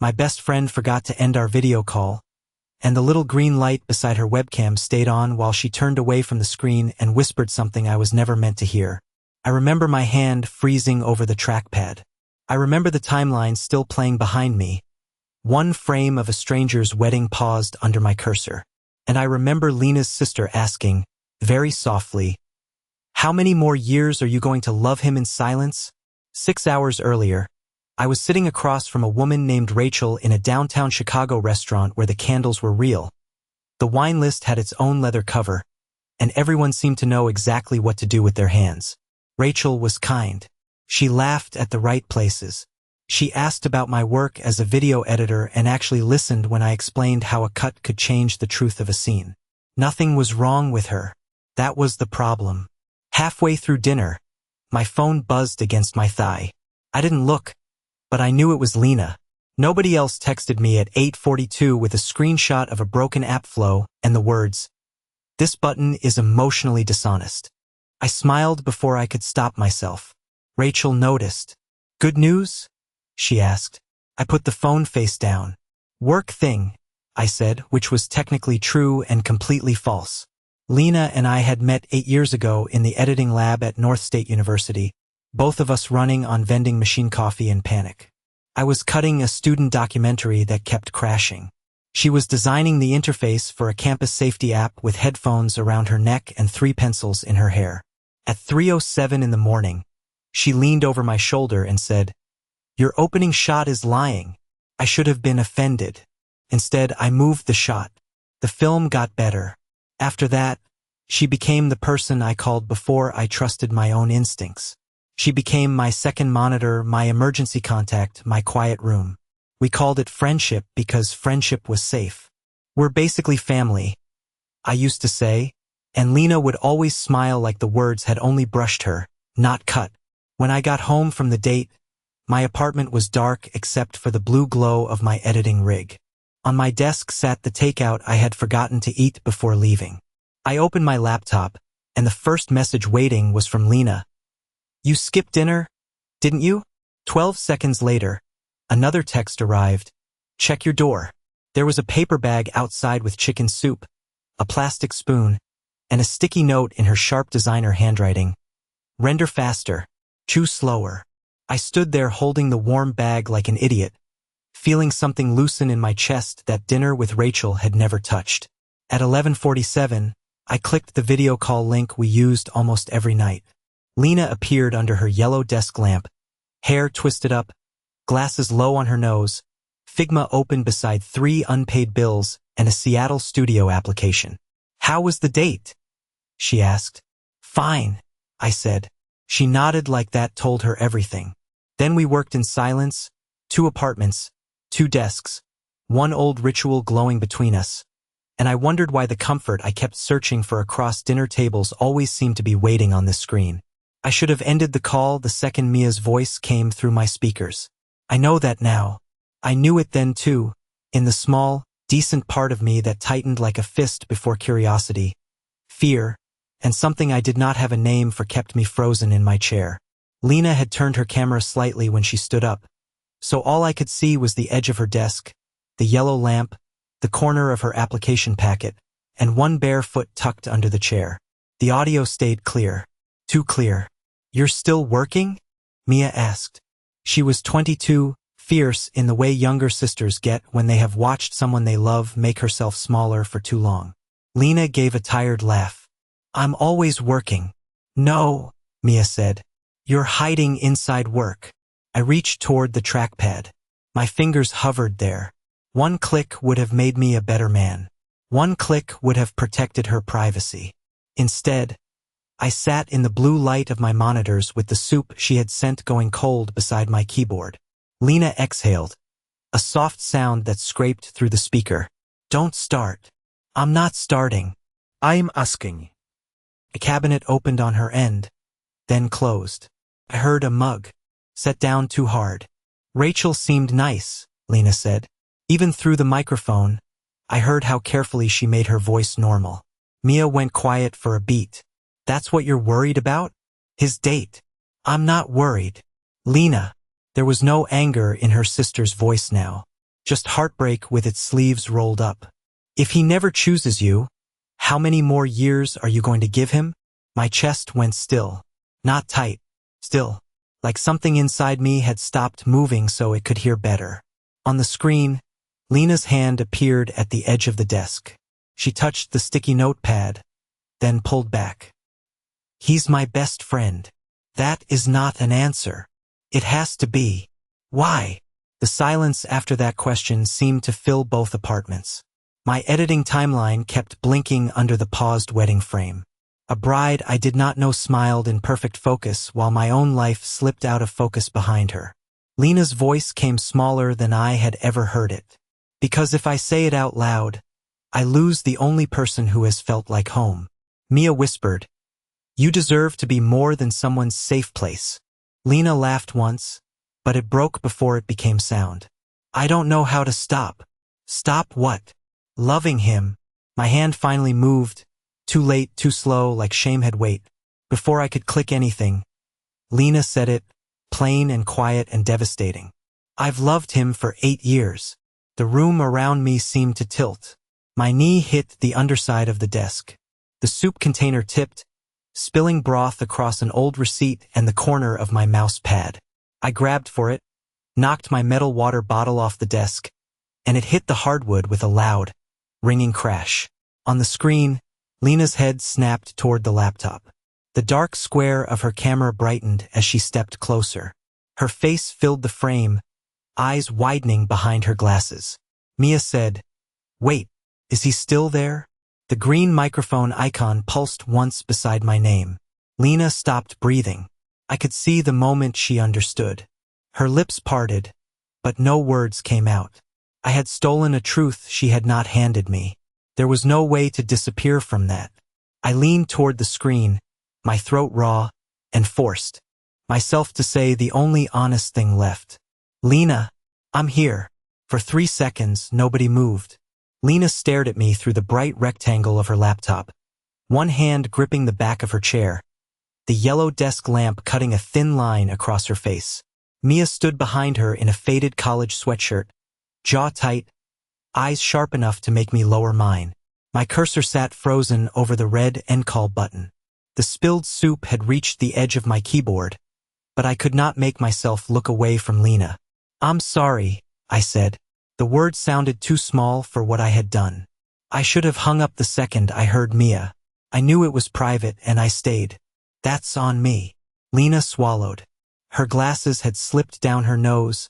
My best friend forgot to end our video call, and the little green light beside her webcam stayed on while she turned away from the screen and whispered something I was never meant to hear. I remember my hand freezing over the trackpad. I remember the timeline still playing behind me. One frame of a stranger's wedding paused under my cursor. And I remember Lena's sister asking, very softly, "How many more years are you going to love him in silence?" 6 hours earlier, I was sitting across from a woman named Rachel in a downtown Chicago restaurant where the candles were real. The wine list had its own leather cover, and everyone seemed to know exactly what to do with their hands. Rachel was kind. She laughed at the right places. She asked about my work as a video editor and actually listened when I explained how a cut could change the truth of a scene. Nothing was wrong with her. That was the problem. Halfway through dinner, my phone buzzed against my thigh. I didn't look, but I knew it was Lena. Nobody else texted me at 8:42 with a screenshot of a broken app flow and the words, "This button is emotionally dishonest." I smiled before I could stop myself. Rachel noticed. "Good news?" she asked. I put the phone face down. "Work thing," I said, which was technically true and completely false. Lena and I had met 8 years ago in the editing lab at North State University, both of us running on vending machine coffee in panic. I was cutting a student documentary that kept crashing. She was designing the interface for a campus safety app with headphones around her neck and 3 pencils in her hair. At 3:07 in the morning, she leaned over my shoulder and said, "Your opening shot is lying." I should have been offended. Instead, I moved the shot. The film got better. After that, she became the person I called before I trusted my own instincts. She became my second monitor, my emergency contact, my quiet room. We called it friendship because friendship was safe. "We're basically family," I used to say, and Lena would always smile like the words had only brushed her, not cut. When I got home from the date, my apartment was dark except for the blue glow of my editing rig. On my desk sat the takeout I had forgotten to eat before leaving. I opened my laptop, and the first message waiting was from Lena. "You skipped dinner, didn't you?" 12 seconds later, another text arrived. "Check your door." There was a paper bag outside with chicken soup, a plastic spoon, and a sticky note in her sharp designer handwriting. "Render faster. Chew slower." I stood there holding the warm bag like an idiot, feeling something loosen in my chest that dinner with Rachel had never touched. At 11:47, I clicked the video call link we used almost every night. Lena appeared under her yellow desk lamp, hair twisted up, glasses low on her nose, Figma open beside 3 unpaid bills and a Seattle studio application. "How was the date?" she asked. "Fine," I said. She nodded like that told her everything. Then we worked in silence, 2 apartments, 2 desks, 1 old ritual glowing between us, and I wondered why the comfort I kept searching for across dinner tables always seemed to be waiting on this screen. I should have ended the call the second Mia's voice came through my speakers. I know that now. I knew it then too, in the small, decent part of me that tightened like a fist before curiosity, fear, and something I did not have a name for kept me frozen in my chair. Lena had turned her camera slightly when she stood up, so all I could see was the edge of her desk, the yellow lamp, the corner of her application packet, and 1 bare foot tucked under the chair. The audio stayed clear. Too clear. "You're still working?" Mia asked. She was 22, fierce in the way younger sisters get when they have watched someone they love make herself smaller for too long. Lena gave a tired laugh. "I'm always working." "No," Mia said. "You're hiding inside work." I reached toward the trackpad. My fingers hovered there. 1 click would have made me a better man. 1 click would have protected her privacy. Instead, I sat in the blue light of my monitors with the soup she had sent going cold beside my keyboard. Lena exhaled, a soft sound that scraped through the speaker. "Don't start." "I'm not starting." "I'm asking." A cabinet opened on her end, then closed. I heard a mug. Set down too hard. "Rachel seemed nice," Lena said. Even through the microphone, I heard how carefully she made her voice normal. Mia went quiet for a beat. "That's what you're worried about? His date?" "I'm not worried." "Lena." There was no anger in her sister's voice now. just heartbreak with its sleeves rolled up. If he never chooses you, how many more years are you going to give him? My chest went still. Not tight. Still. Like something inside me had stopped moving so it could hear better. On the screen, Lena's hand appeared at the edge of the desk. She touched the sticky notepad, then pulled back. He's my best friend. That is not an answer. It has to be. Why? The silence after that question seemed to fill both apartments. My editing timeline kept blinking under the paused wedding frame. A bride I did not know smiled in perfect focus while my own life slipped out of focus behind her. Lena's voice came smaller than I had ever heard it. Because if I say it out loud, I lose the only person who has felt like home. Mia whispered, "You deserve to be more than someone's safe place." Lena laughed once, but it broke before it became sound. I don't know how to stop. Stop what? Loving him. My hand finally moved, too late, too slow, like shame had weight. Before I could click anything, Lena said it, plain and quiet and devastating. I've loved him for 8 years. The room around me seemed to tilt. My knee hit the underside of the desk. The soup container tipped, spilling broth across an old receipt and the corner of my mouse pad. I grabbed for it, knocked my metal water bottle off the desk, and it hit the hardwood with a loud, ringing crash. On the screen, Lena's head snapped toward the laptop. The dark square of her camera brightened as she stepped closer. Her face filled the frame, eyes widening behind her glasses. Mia said, "Wait, is he still there?" The green microphone icon pulsed once beside my name. Lena stopped breathing. I could see the moment she understood. Her lips parted, but no words came out. I had stolen a truth she had not handed me. There was no way to disappear from that. I leaned toward the screen, my throat raw and forced myself to say the only honest thing left. "Lena, I'm here." For 3 seconds, nobody moved. Lena stared at me through the bright rectangle of her laptop, one hand gripping the back of her chair, the yellow desk lamp cutting a thin line across her face. Mia stood behind her in a faded college sweatshirt, jaw tight, eyes sharp enough to make me lower mine. My cursor sat frozen over the red end call button. The spilled soup had reached the edge of my keyboard, but I could not make myself look away from Lena. "I'm sorry," I said. The word sounded too small for what I had done. I should have hung up the second I heard Mia. I knew it was private and I stayed. "That's on me." Lena swallowed. Her glasses had slipped down her nose,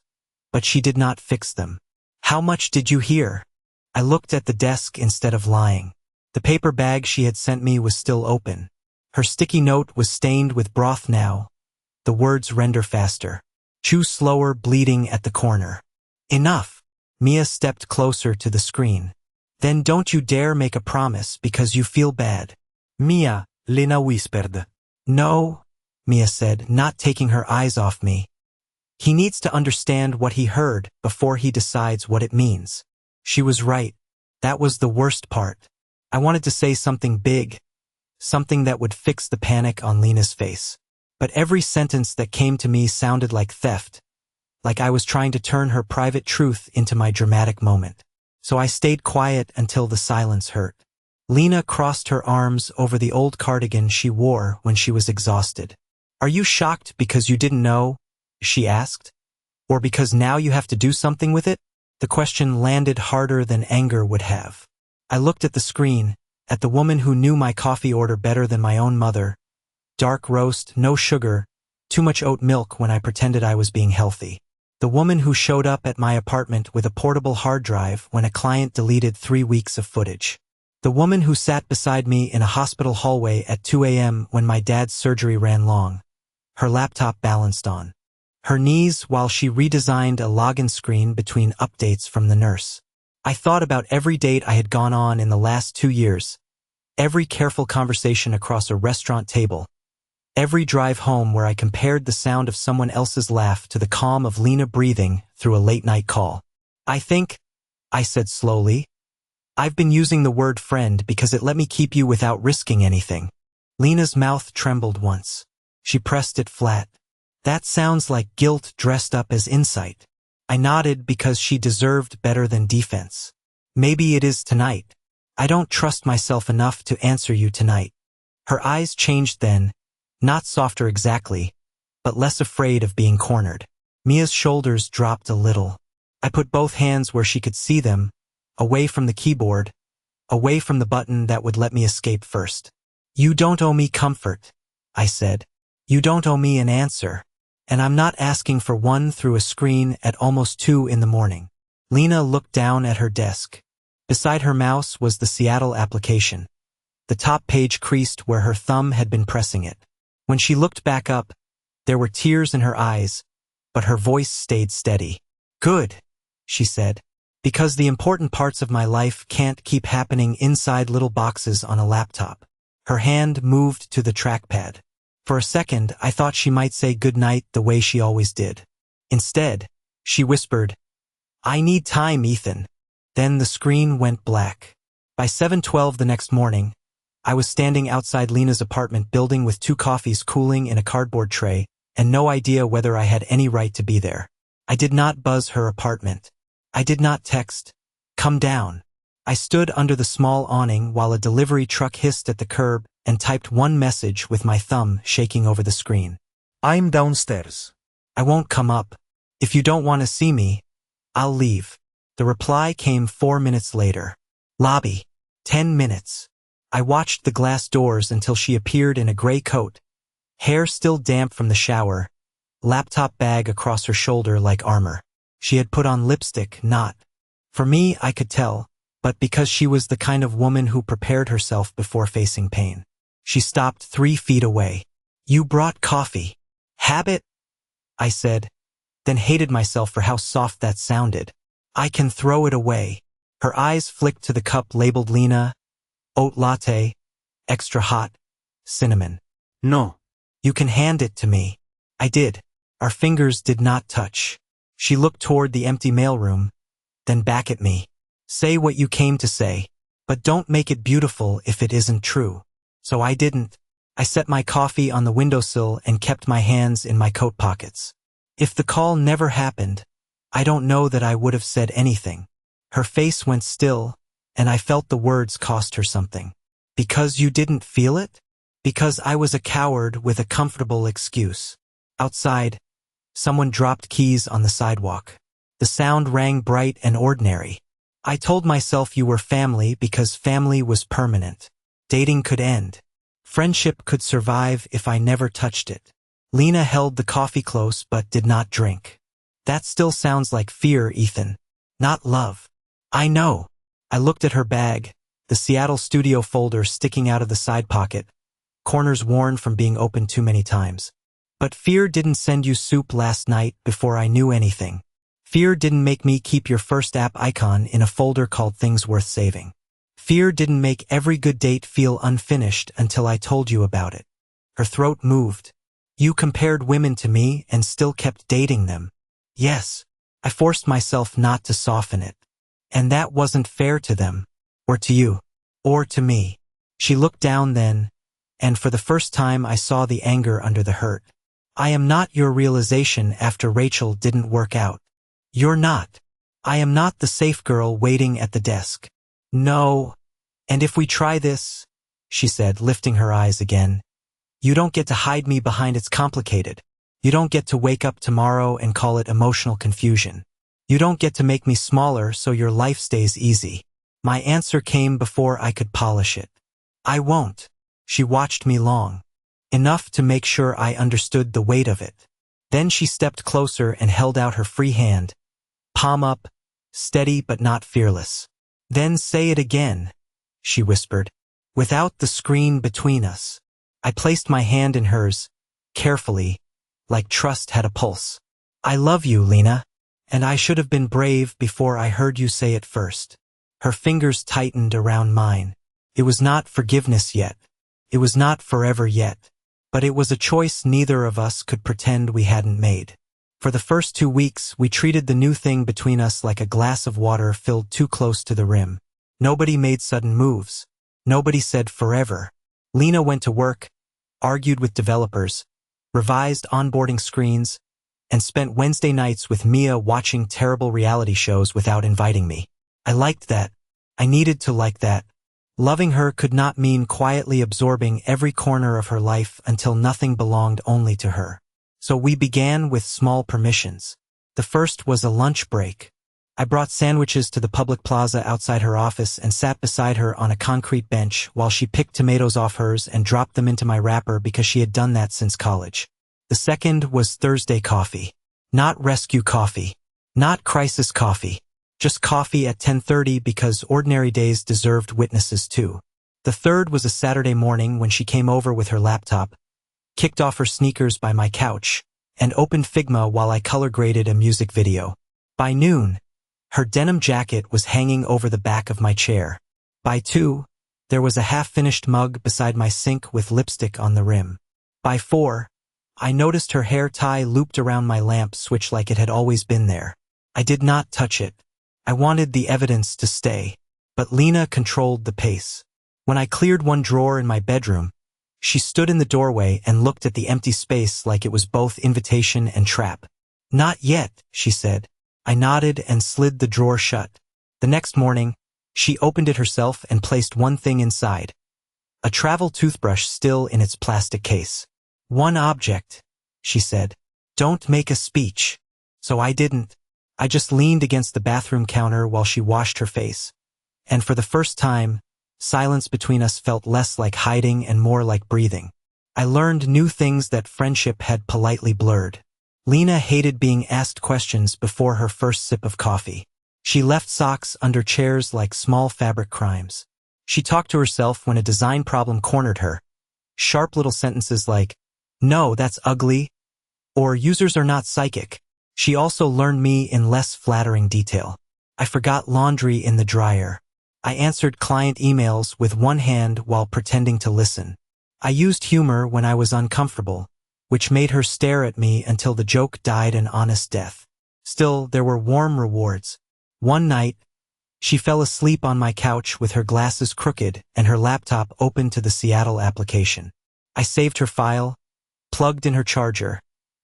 but she did not fix them. "How much did you hear?" I looked at the desk instead of lying. The paper bag she had sent me was still open. Her sticky note was stained with broth now. The words render faster. Chew slower, bleeding at the corner. "Enough." Mia stepped closer to the screen. "Then don't you dare make a promise because you feel bad." "Mia," Lena whispered. "No," Mia said, not taking her eyes off me. "He needs to understand what he heard before he decides what it means." She was right. That was the worst part. I wanted to say something big, something that would fix the panic on Lena's face. But every sentence that came to me sounded like theft, like I was trying to turn her private truth into my dramatic moment. So I stayed quiet until the silence hurt. Lena crossed her arms over the old cardigan she wore when she was exhausted. "Are you shocked because you didn't know?" she asked. "Or because now you have to do something with it?" The question landed harder than anger would have. I looked at the screen, at the woman who knew my coffee order better than my own mother. Dark roast, no sugar, too much oat milk when I pretended I was being healthy. The woman who showed up at my apartment with a portable hard drive when a client deleted 3 weeks of footage. The woman who sat beside me in a hospital hallway at 2 a.m. when my dad's surgery ran long, her laptop balanced on her knees while she redesigned a login screen between updates from the nurse. I thought about every date I had gone on in the last 2 years, every careful conversation across a restaurant table, every drive home where I compared the sound of someone else's laugh to the calm of Lena breathing through a late-night call. I said slowly, "I've been using the word friend because it let me keep you without risking anything." Lena's mouth trembled once. She pressed it flat. "That sounds like guilt dressed up as insight." I nodded because she deserved better than defense. Maybe it is tonight. I don't trust myself enough to answer you tonight. Her eyes changed then, not softer exactly, but less afraid of being cornered. Mia's shoulders dropped a little. I put both hands where she could see them, away from the keyboard, away from the button that would let me escape first. You don't owe me comfort, I said. You don't owe me an answer. And I'm not asking for one through a screen at almost 2 in the morning. Lena looked down at her desk. Beside her mouse was the Seattle application. The top page creased where her thumb had been pressing it. When she looked back up, there were tears in her eyes, but her voice stayed steady. Good, she said, because the important parts of my life can't keep happening inside little boxes on a laptop. Her hand moved to the trackpad. For a second, I thought she might say goodnight the way she always did. Instead, she whispered, I need time, Ethan. Then the screen went black. By 7:12 the next morning, I was standing outside Lena's apartment building with 2 coffees cooling in a cardboard tray and no idea whether I had any right to be there. I did not buzz her apartment. I did not text, come down. I stood under the small awning while a delivery truck hissed at the curb and typed one message with my thumb shaking over the screen. I'm downstairs. I won't come up. If you don't want to see me, I'll leave. The reply came 4 minutes later. Lobby. 10 minutes. I watched the glass doors until she appeared in a gray coat, hair still damp from the shower, laptop bag across her shoulder like armor. She had put on lipstick, not. For me, I could tell, but because she was the kind of woman who prepared herself before facing pain. She stopped 3 feet away. You brought coffee. Habit? I said, then hated myself for how soft that sounded. I can throw it away. Her eyes flicked to the cup labeled Lena, oat latte, extra hot, cinnamon. No. You can hand it to me. I did. Our fingers did not touch. She looked toward the empty mailroom, then back at me. Say what you came to say, but don't make it beautiful if it isn't true. So I didn't. I set my coffee on the windowsill and kept my hands in my coat pockets. If the call never happened, I don't know that I would have said anything. Her face went still, and I felt the words cost her something. Because you didn't feel it? Because I was a coward with a comfortable excuse. Outside, someone dropped keys on the sidewalk. The sound rang bright and ordinary. I told myself you were family because family was permanent. Dating could end. Friendship could survive if I never touched it. Lena held the coffee close but did not drink. That still sounds like fear, Ethan. Not love. I know. I looked at her bag, the Seattle studio folder sticking out of the side pocket, corners worn from being opened too many times. But fear didn't send you soup last night before I knew anything. Fear didn't make me keep your first app icon in a folder called Things Worth Saving. Fear didn't make every good date feel unfinished until I told you about it. Her throat moved. You compared women to me and still kept dating them. Yes, I forced myself not to soften it. And that wasn't fair to them, or to you, or to me. She looked down then, and for the first time I saw the anger under the hurt. I am not your realization after Rachel didn't work out. You're not. I am not the safe girl waiting at the desk. No. And if we try this, she said, lifting her eyes again, you don't get to hide me behind it's complicated. You don't get to wake up tomorrow and call it emotional confusion. You don't get to make me smaller so your life stays easy. My answer came before I could polish it. I won't. She watched me long. Enough to make sure I understood the weight of it. Then she stepped closer and held out her free hand, palm up, steady but not fearless. Then say it again, she whispered, without the screen between us. I placed my hand in hers, carefully, like trust had a pulse. I love you, Lena, and I should have been brave before I heard you say it first. Her fingers tightened around mine. It was not forgiveness yet. It was not forever yet. But it was a choice neither of us could pretend we hadn't made. For the first 2 weeks, we treated the new thing between us like a glass of water filled too close to the rim. Nobody made sudden moves. Nobody said forever. Lena went to work, argued with developers, revised onboarding screens, and spent Wednesday nights with Mia watching terrible reality shows without inviting me. I liked that. I needed to like that. Loving her could not mean quietly absorbing every corner of her life until nothing belonged only to her. So we began with small permissions. The first was a lunch break. I brought sandwiches to the public plaza outside her office and sat beside her on a concrete bench while she picked tomatoes off hers and dropped them into my wrapper because she had done that since college. The second was Thursday coffee. Not rescue coffee. Not crisis coffee. Just coffee at 10:30 because ordinary days deserved witnesses too. The third was a Saturday morning when she came over with her laptop, kicked off her sneakers by my couch, and opened Figma while I color graded a music video. By noon, her denim jacket was hanging over the back of my chair. By 2, there was a half-finished mug beside my sink with lipstick on the rim. By 4, I noticed her hair tie looped around my lamp switch like it had always been there. I did not touch it. I wanted the evidence to stay, but Lena controlled the pace. When I cleared one drawer in my bedroom, she stood in the doorway and looked at the empty space like it was both invitation and trap. "Not yet," she said. I nodded and slid the drawer shut. The next morning, she opened it herself and placed one thing inside. A travel toothbrush still in its plastic case. "One object," she said. "Don't make a speech." So I didn't. I just leaned against the bathroom counter while she washed her face. And for the first time, silence between us felt less like hiding and more like breathing. I learned new things that friendship had politely blurred. Lena hated being asked questions before her first sip of coffee. She left socks under chairs like small fabric crimes. She talked to herself when a design problem cornered her. Sharp little sentences like, "No, that's ugly," or "Users are not psychic." She also learned me in less flattering detail. I forgot laundry in the dryer. I answered client emails with one hand while pretending to listen. I used humor when I was uncomfortable, which made her stare at me until the joke died an honest death. Still, there were warm rewards. One night, she fell asleep on my couch with her glasses crooked and her laptop open to the Seattle application. I saved her file, plugged in her charger,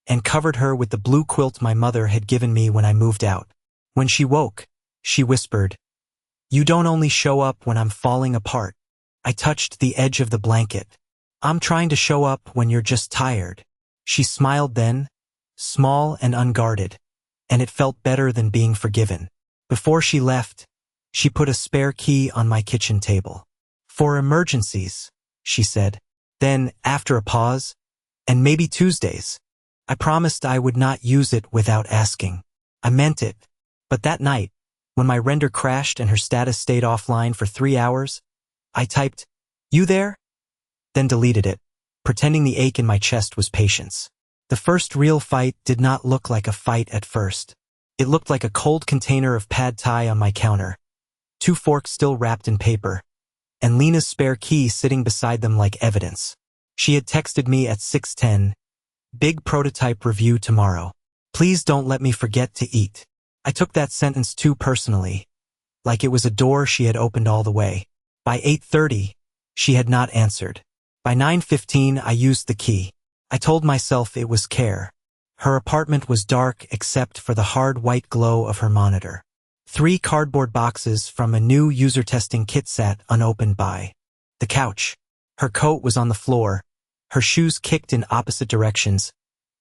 and covered her with the blue quilt my mother had given me when I moved out. When she woke, she whispered, "You don't only show up when I'm falling apart." I touched the edge of the blanket. "I'm trying to show up when you're just tired." She smiled then, small and unguarded, and it felt better than being forgiven. Before she left, she put a spare key on my kitchen table. "For emergencies," she said. Then, after a pause, "And maybe Tuesdays." I promised I would not use it without asking. I meant it. But that night, when my render crashed and her status stayed offline for 3 hours, I typed, "You there?" Then deleted it, pretending the ache in my chest was patience. The first real fight did not look like a fight at first. It looked like a cold container of pad thai on my counter, 2 forks still wrapped in paper, and Lena's spare key sitting beside them like evidence. She had texted me at 6:10, "Big prototype review tomorrow. Please don't let me forget to eat." I took that sentence too personally, like it was a door she had opened all the way. By 8:30, she had not answered. By 9:15, I used the key. I told myself it was care. Her apartment was dark except for the hard white glow of her monitor. 3 cardboard boxes from a new user testing kit sat unopened by the couch. Her coat was on the floor, her shoes kicked in opposite directions,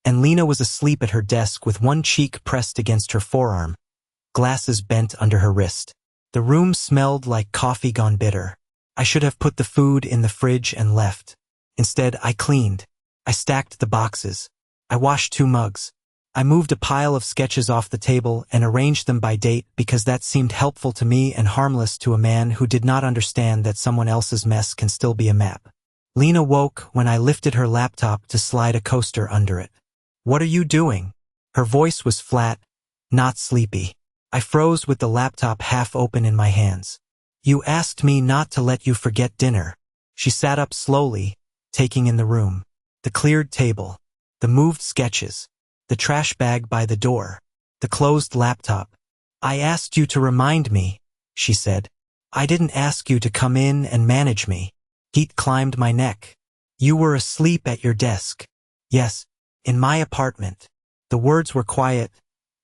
and Lena was asleep at her desk with one cheek pressed against her forearm, glasses bent under her wrist. The room smelled like coffee gone bitter. I should have put the food in the fridge and left. Instead, I cleaned. I stacked the boxes. I washed 2 mugs. I moved a pile of sketches off the table and arranged them by date because that seemed helpful to me and harmless to a man who did not understand that someone else's mess can still be a map. Lena woke when I lifted her laptop to slide a coaster under it. "What are you doing?" Her voice was flat, not sleepy. I froze with the laptop half open in my hands. "You asked me not to let you forget dinner." She sat up slowly, taking in the room. The cleared table, the moved sketches, the trash bag by the door, the closed laptop. "I asked you to remind me," she said. "I didn't ask you to come in and manage me." Heat climbed my neck. "You were asleep at your desk." "Yes, in my apartment." The words were quiet,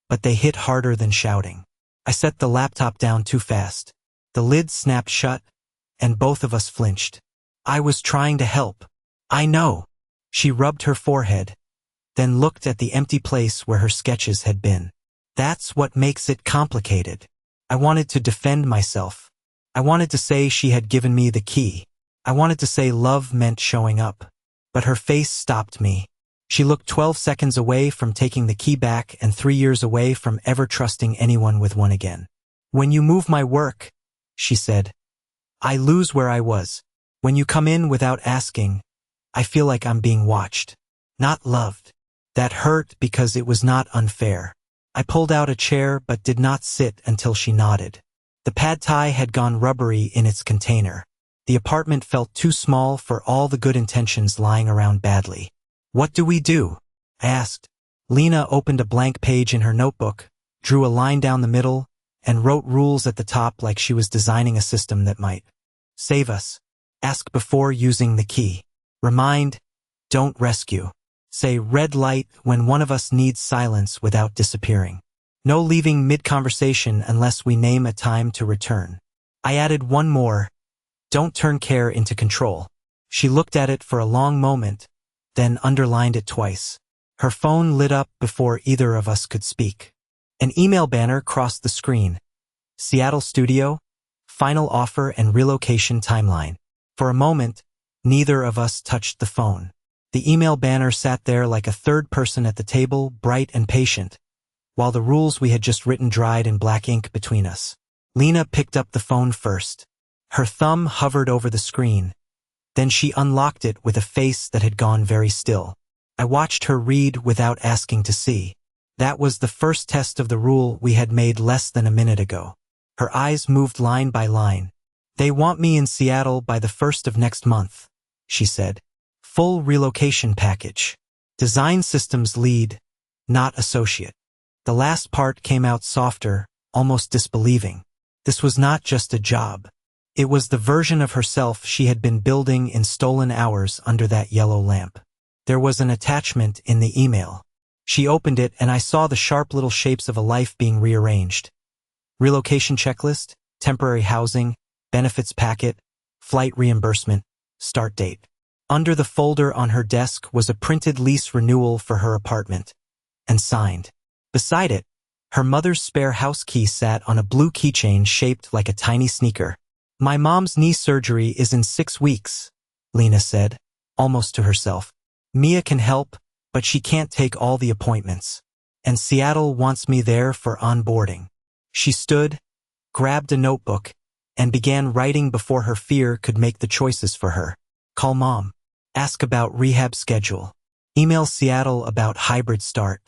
but they hit harder than shouting. I set the laptop down too fast. The lid snapped shut, and both of us flinched. I was trying to help. I know. She rubbed her forehead, then looked at the empty place where her sketches had been. That's what makes it complicated. I wanted to defend myself. I wanted to say she had given me the key. I wanted to say love meant showing up. But her face stopped me. She looked 12 seconds away from taking the key back and 3 years away from ever trusting anyone with one again. When you move my work, she said, I lose where I was. When you come in without asking, I feel like I'm being watched, not loved. That hurt because it was not unfair. I pulled out a chair but did not sit until she nodded. The pad thai had gone rubbery in its container. The apartment felt too small for all the good intentions lying around badly. What do we do? I asked. Lena opened a blank page in her notebook, drew a line down the middle, and wrote rules at the top like she was designing a system that might save us. Ask before using the key. Remind, don't rescue. Say red light when one of us needs silence without disappearing. No leaving mid-conversation unless we name a time to return. I added one more. Don't turn care into control. She looked at it for a long moment, then underlined it twice. Her phone lit up before either of us could speak. An email banner crossed the screen. Seattle Studio, final offer and relocation timeline. For a moment, neither of us touched the phone. The email banner sat there like a third person at the table, bright and patient, while the rules we had just written dried in black ink between us. Lena picked up the phone first. Her thumb hovered over the screen. Then she unlocked it with a face that had gone very still. I watched her read without asking to see. That was the first test of the rule we had made less than a minute ago. Her eyes moved line by line. They want me in Seattle by the 1st of next month, she said. Full relocation package. Design systems lead, not associate. The last part came out softer, almost disbelieving. This was not just a job. It was the version of herself she had been building in stolen hours under that yellow lamp. There was an attachment in the email. She opened it and I saw the sharp little shapes of a life being rearranged. Relocation checklist, temporary housing, benefits packet, flight reimbursement, start date. Under the folder on her desk was a printed lease renewal for her apartment, and signed. Beside it, her mother's spare house key sat on a blue keychain shaped like a tiny sneaker. My mom's knee surgery is in 6 weeks, Lena said, almost to herself. Mia can help, but she can't take all the appointments. And Seattle wants me there for onboarding. She stood, grabbed a notebook, and began writing before her fear could make the choices for her. Call mom. Ask about rehab schedule. Email Seattle about hybrid start.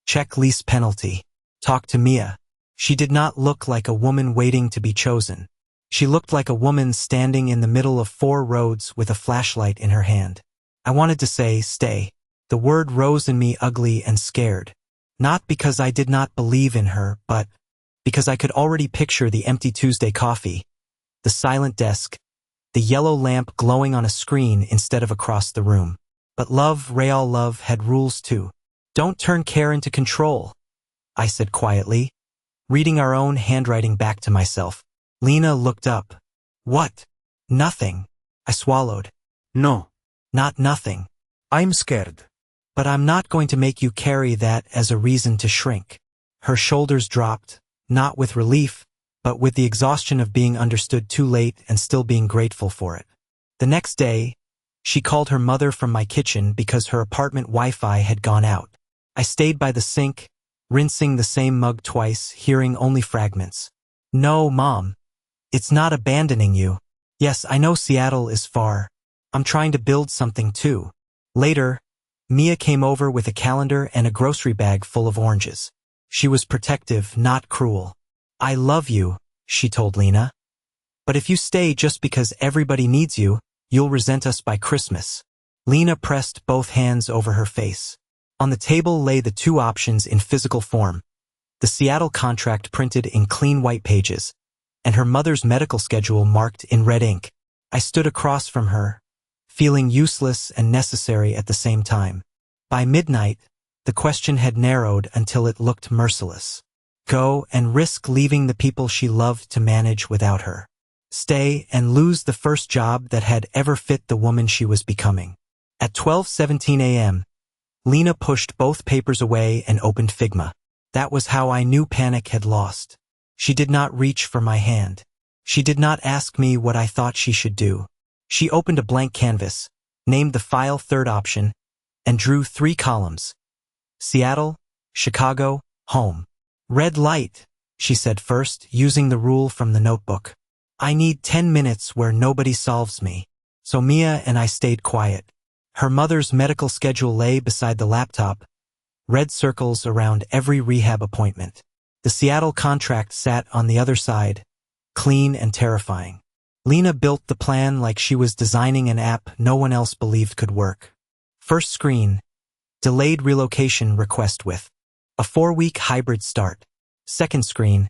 Check lease penalty. Talk to Mia. She did not look like a woman waiting to be chosen. She looked like a woman standing in the middle of 4 roads with a flashlight in her hand. I wanted to say, stay. The word rose in me ugly and scared. Not because I did not believe in her, but because I could already picture the empty Tuesday coffee, the silent desk, the yellow lamp glowing on a screen instead of across the room. But love, real love, had rules too. Don't turn care into control, I said quietly, reading our own handwriting back to myself. Lena looked up. What? Nothing. I swallowed. No. Not nothing. I'm scared. But I'm not going to make you carry that as a reason to shrink. Her shoulders dropped, not with relief, but with the exhaustion of being understood too late and still being grateful for it. The next day, she called her mother from my kitchen because her apartment Wi-Fi had gone out. I stayed by the sink, rinsing the same mug twice, hearing only fragments. No, Mom. It's not abandoning you. Yes, I know Seattle is far. I'm trying to build something too. Later, Mia came over with a calendar and a grocery bag full of oranges. She was protective, not cruel. I love you, she told Lena. But if you stay just because everybody needs you, you'll resent us by Christmas. Lena pressed both hands over her face. On the table lay the 2 options in physical form. The Seattle contract printed in clean white pages, and her mother's medical schedule marked in red ink. I stood across from her, feeling useless and necessary at the same time. By midnight, The question had narrowed until it looked merciless. Go and risk leaving the people she loved to manage without her. Stay and lose the first job that had ever fit the woman she was becoming. At 12:17 a.m., Lena pushed both papers away and opened Figma. That was how I knew panic had lost. She did not reach for my hand. She did not ask me what I thought she should do. She opened a blank canvas, named the file third option, and drew 3 columns. Seattle, Chicago, home. Red light, she said first, using the rule from the notebook. I need 10 minutes where nobody solves me. So Mia and I stayed quiet. Her mother's medical schedule lay beside the laptop, red circles around every rehab appointment. The Seattle contract sat on the other side, clean and terrifying. Lena built the plan like she was designing an app no one else believed could work. First screen, delayed relocation request with a 4-week hybrid start. Second screen,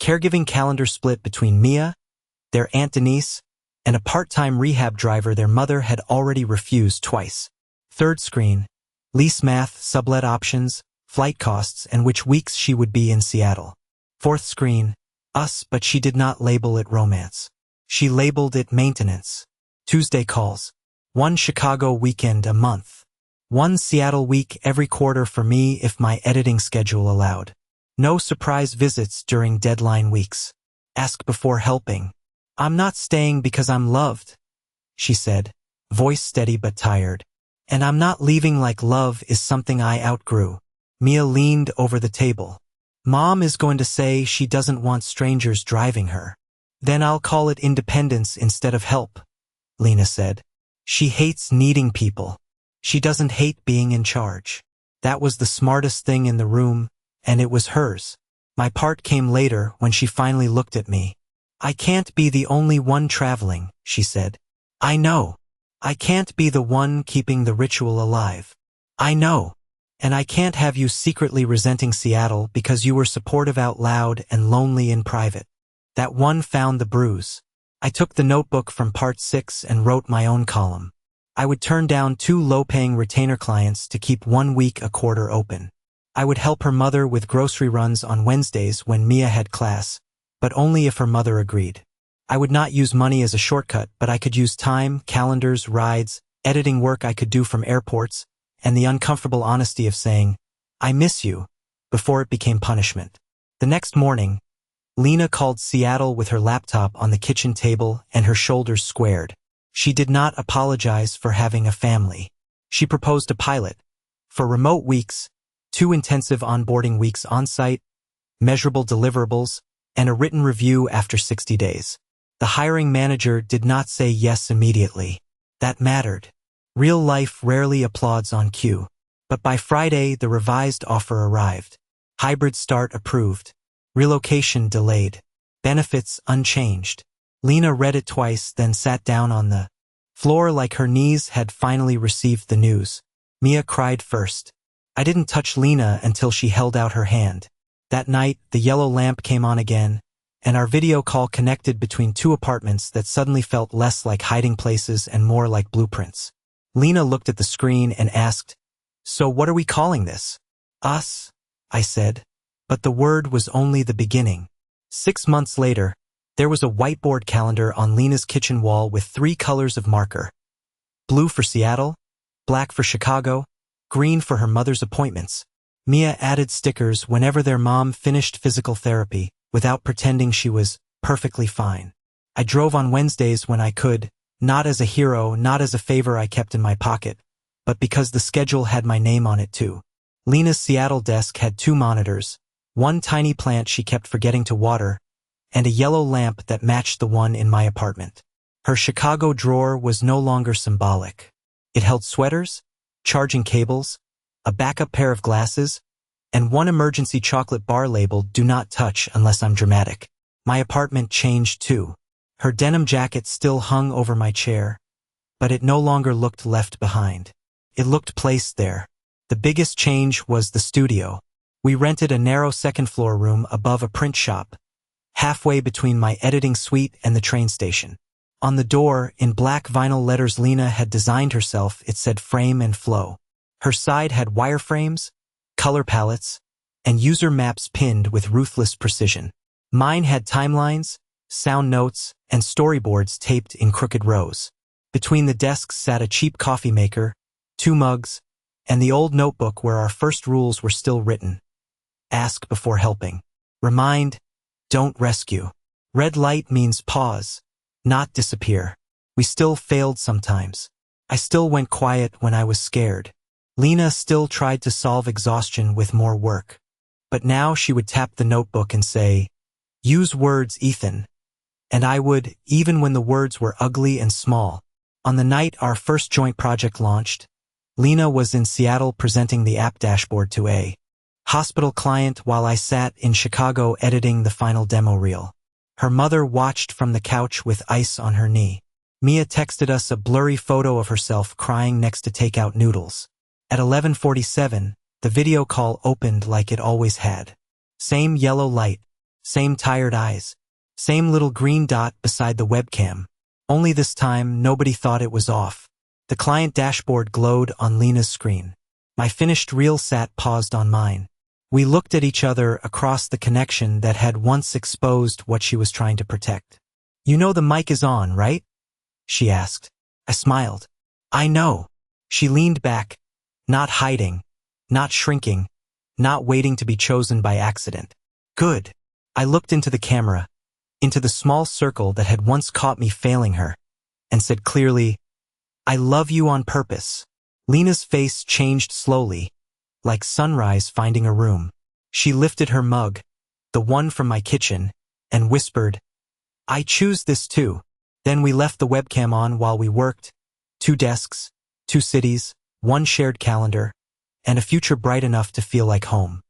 caregiving calendar split between Mia, their Aunt Denise, and a part-time rehab driver their mother had already refused twice. Third screen, lease math, sublet options, flight costs, and which weeks she would be in Seattle. Fourth screen, us, but she did not label it romance. She labeled it maintenance. Tuesday calls. 1 Chicago weekend a month. 1 Seattle week every quarter for me if my editing schedule allowed. No surprise visits during deadline weeks. Ask before helping. I'm not staying because I'm loved, she said, voice steady but tired. And I'm not leaving like love is something I outgrew. Mia leaned over the table. Mom is going to say she doesn't want strangers driving her. Then I'll call it independence instead of help, Lena said. She hates needing people. She doesn't hate being in charge. That was the smartest thing in the room, and it was hers. My part came later when she finally looked at me. I can't be the only one traveling, she said. I know. I can't be the one keeping the ritual alive. I know. And I can't have you secretly resenting Seattle because you were supportive out loud and lonely in private. That one found the bruise. I took the notebook from part 6 and wrote my own column. I would turn down 2 low-paying retainer clients to keep 1 week a quarter open. I would help her mother with grocery runs on Wednesdays when Mia had class, but only if her mother agreed. I would not use money as a shortcut, but I could use time, calendars, rides, editing work I could do from airports, and the uncomfortable honesty of saying, I miss you, before it became punishment. The next morning, Lena called Seattle with her laptop on the kitchen table and her shoulders squared. She did not apologize for having a family. She proposed a pilot. For remote weeks, 2 intensive onboarding weeks on-site, measurable deliverables, and a written review after 60 days. The hiring manager did not say yes immediately. That mattered. Real life rarely applauds on cue. But by Friday, the revised offer arrived. Hybrid start approved. Relocation delayed. Benefits unchanged. Lena read it twice, then sat down on the floor like her knees had finally received the news. Mia cried first. I didn't touch Lena until she held out her hand. That night, the yellow lamp came on again, and our video call connected between 2 apartments that suddenly felt less like hiding places and more like blueprints. Lena looked at the screen and asked, So what are we calling this? Us, I said. But the word was only the beginning. 6 months later, there was a whiteboard calendar on Lena's kitchen wall with 3 colors of marker. Blue for Seattle, black for Chicago, green for her mother's appointments. Mia added stickers whenever their mom finished physical therapy, without pretending she was perfectly fine. I drove on Wednesdays when I could, not as a hero, not as a favor I kept in my pocket, but because the schedule had my name on it too. Lena's Seattle desk had 2 monitors, 1 tiny plant she kept forgetting to water, and a yellow lamp that matched the one in my apartment. Her Chicago drawer was no longer symbolic. It held sweaters, charging cables, a backup pair of glasses, and 1 emergency chocolate bar labeled "Do not touch unless I'm dramatic." My apartment changed too. Her denim jacket still hung over my chair, but it no longer looked left behind. It looked placed there. The biggest change was the studio. We rented a narrow second-floor room above a print shop, halfway between my editing suite and the train station. On the door, in black vinyl letters Lena had designed herself, it said Frame and Flow. Her side had wireframes, color palettes, and user maps pinned with ruthless precision. Mine had timelines, sound notes, and storyboards taped in crooked rows. Between the desks sat a cheap coffee maker, 2 mugs, and the old notebook where our first rules were still written. Ask before helping. Remind, don't rescue. Red light means pause, not disappear. We still failed sometimes. I still went quiet when I was scared. Lena still tried to solve exhaustion with more work. But now she would tap the notebook and say, "Use words, Ethan." And I would, even when the words were ugly and small. On the night our first joint project launched, Lena was in Seattle presenting the app dashboard to a hospital client while I sat in Chicago editing the final demo reel. Her mother watched from the couch with ice on her knee. Mia texted us a blurry photo of herself crying next to takeout noodles. At 11:47, the video call opened like it always had. Same yellow light, same tired eyes, same little green dot beside the webcam. Only this time, nobody thought it was off. The client dashboard glowed on Lena's screen. My finished reel sat paused on mine. We looked at each other across the connection that had once exposed what she was trying to protect. "You know the mic is on, right?" she asked. I smiled. "I know." She leaned back, not hiding, not shrinking, not waiting to be chosen by accident. "Good." I looked into the camera, into the small circle that had once caught me failing her, and said clearly, "I love you on purpose." Lena's face changed slowly, like sunrise finding a room. She lifted her mug, the one from my kitchen, and whispered, "I choose this too." Then we left the webcam on while we worked. 2 desks, 2 cities, 1 shared calendar, and a future bright enough to feel like home.